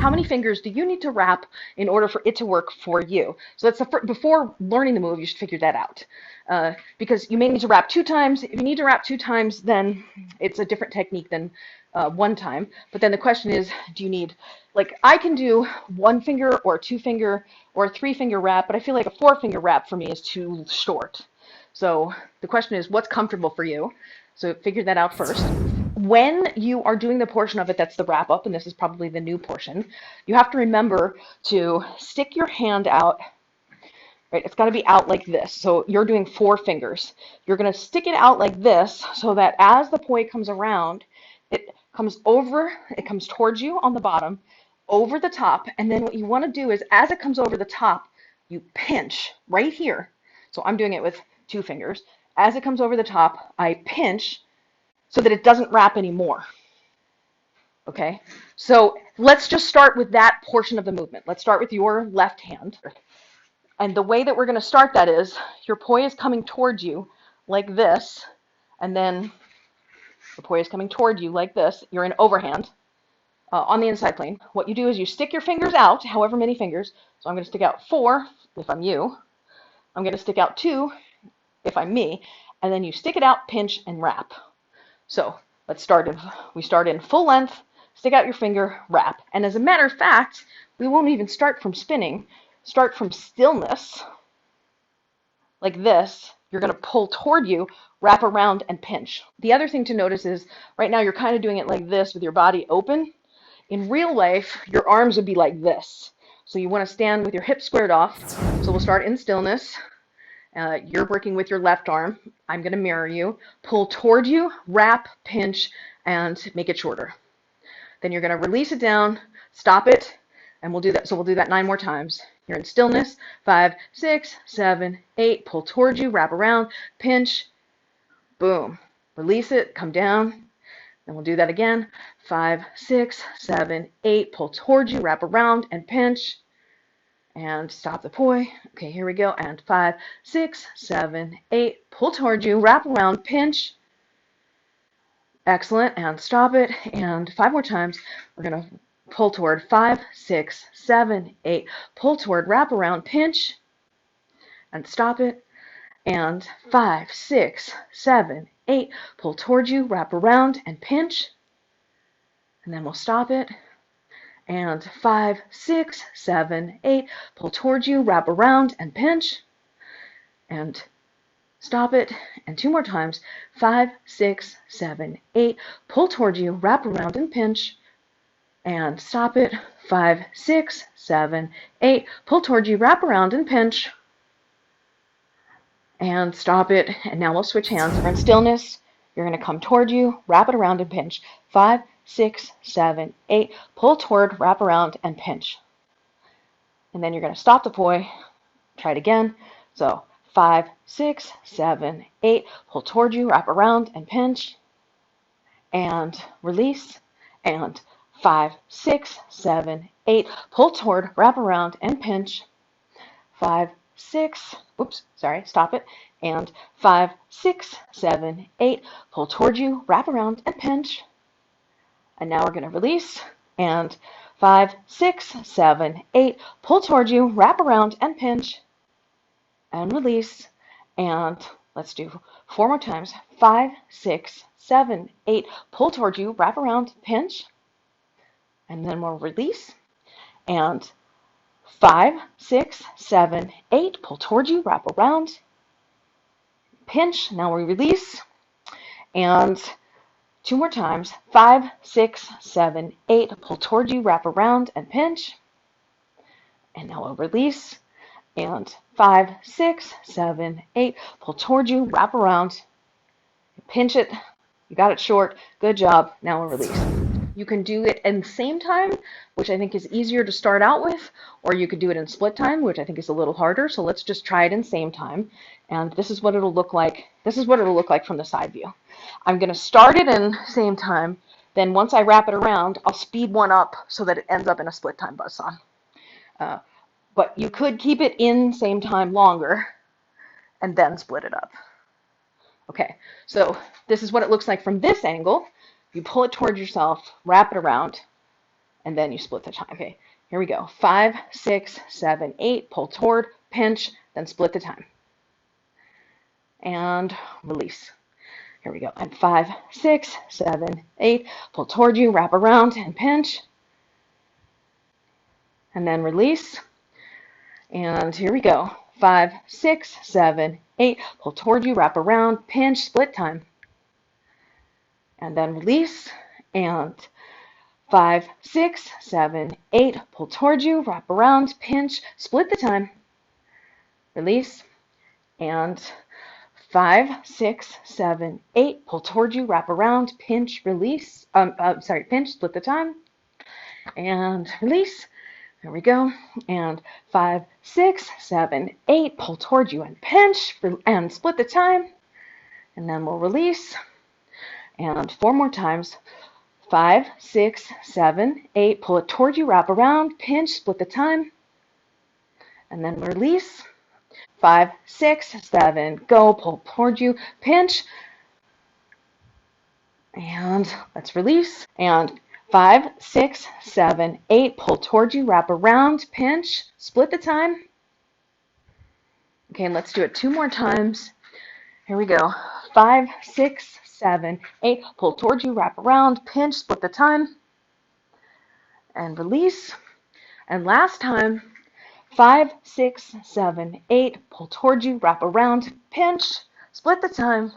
How many fingers do you need to wrap in order for it to work for you? So that's before learning the move, you should figure that out. Because you may need to wrap 2 times. If you need to wrap 2 times, then it's a different technique than 1 time. But then the question is, do you need, like, I can do 1 finger or 2 finger or a 3 finger wrap, but I feel like a 4 finger wrap for me is too short. So the question is, what's comfortable for you? So figure that out first. When you are doing the portion of it that's the wrap up, and this is probably the new portion, you have to remember to stick your hand out. Right, it's got to be out like this. So you're doing 4 fingers. You're going to stick it out like this so that as the poi comes around, it comes over, it comes towards you on the bottom, over the top, and then what you want to do is as it comes over the top, you pinch right here. So I'm doing it with 2 fingers. As it comes over the top, I pinch so that it doesn't wrap anymore. Okay, so let's just start with that portion of the movement. Let's start with your left hand. And the way that we're going to start that is your poi is coming towards you like this, and then the poi is coming toward you like this. You're in overhand on the inside plane. What you do is you stick your fingers out, however many fingers. So I'm going to stick out 4 if I'm you. I'm going to stick out 2 if I'm me. And then you stick it out, pinch, and wrap. So let's start we start in full length, stick out your finger, wrap. And as a matter of fact, we won't even start from spinning. Start from stillness, like this. You're going to pull toward you, wrap around, and pinch. The other thing to notice is right now you're kind of doing it like this with your body open. In real life, your arms would be like this. So you want to stand with your hips squared off. So we'll start in stillness. You're working with your left arm. I'm going to mirror you. Pull toward you, wrap, pinch, and make it shorter. Then you're going to release it down, stop it, and we'll do that. So we'll do that 9 more times. You're in stillness. 5, 6, 7, 8. Pull toward you, wrap around, pinch, boom. Release it, come down. Then we'll do that again. 5, 6, 7, 8. Pull toward you, wrap around, and pinch. And stop the poi. Okay, here we go. And 5, 6, 7, 8. Pull toward you, wrap around, pinch. Excellent. And stop it. And 5 more times. We're going to pull toward. 5, 6, 7, 8. Pull toward, wrap around, pinch. And stop it. And 5, 6, 7, 8. Pull toward you, wrap around, and pinch. And then we'll stop it. And 5, 6, 7, 8. Pull towards you, wrap around, and pinch. And stop it. And 2 more times. 5, 6, 7, 8. Pull towards you, wrap around, and pinch. And stop it. 5, 6, 7, 8. Pull towards you, wrap around, and pinch. And stop it. And now we'll switch hands. We're in stillness. You're going to come toward you, wrap it around, and pinch. 5, 6, 7, 8. Pull toward, wrap around, and pinch. And then you're going to stop the poi. Try it again. So 5, 6, 7, 8. Pull toward you, wrap around, and pinch. And release. And 5, 6, 7, 8. Pull toward, wrap around, and pinch. 5, 6. Oops, sorry. Stop it. And 5, 6, 7, 8. Pull toward you, wrap around, and pinch. And now we're going to release. And 5, 6, 7, 8. Pull toward you, wrap around, and pinch. And release. And let's do 4 more times. 5, 6, 7, 8. Pull toward you, wrap around, pinch. And then we'll release. And 5, 6, 7, 8. Pull toward you, wrap around, pinch. Now we release. And 2 more times. 5, 6, 7, 8. Pull toward you, wrap around, and pinch. And now we'll release. And 5, 6, 7, 8. Pull toward you, wrap around, pinch it. You got it short. Good job. Now we'll release. You can do it in the same time, which I think is easier to start out with, or you could do it in split time, which I think is a little harder. So let's just try it in same time. And this is what it'll look like. This is what it'll look like from the side view. I'm going to start it in same time. Then once I wrap it around, I'll speed one up so that it ends up in a split time buzzsaw. But you could keep it in same time longer and then split it up. Okay, so this is what it looks like from this angle. You pull it towards yourself, wrap it around, and then you split the time. Okay, here we go. 5, 6, 7, 8, pull toward, pinch, then split the time. And release. Here we go. And 5, 6, 7, 8, pull toward you, wrap around, and pinch. And then release. And here we go. 5, 6, 7, 8, pull toward you, wrap around, pinch, split time. And then release. And 5, 6, 7, 8, pull toward you, wrap around, pinch, split the time. Release. And 5, 6, 7, 8, pull toward you, wrap around, pinch, release. Pinch, split the time. And release. There we go. And 5, 6, 7, 8, pull toward you and pinch and split the time. And then we'll release. And 4 more times. 5, 6, 7, 8, pull it toward you, wrap around, pinch, split the time. And then release. 5, 6, 7, go, pull toward you, pinch. And let's release. And 5, 6, 7, 8, pull toward you, wrap around, pinch, split the time. Okay, and let's do it 2 more times. Here we go. 5, 6, 7, 8, pull toward you, wrap around, pinch, split the time. And release. And last time, 5, 6, 7, 8, pull toward you, wrap around, pinch, split the time.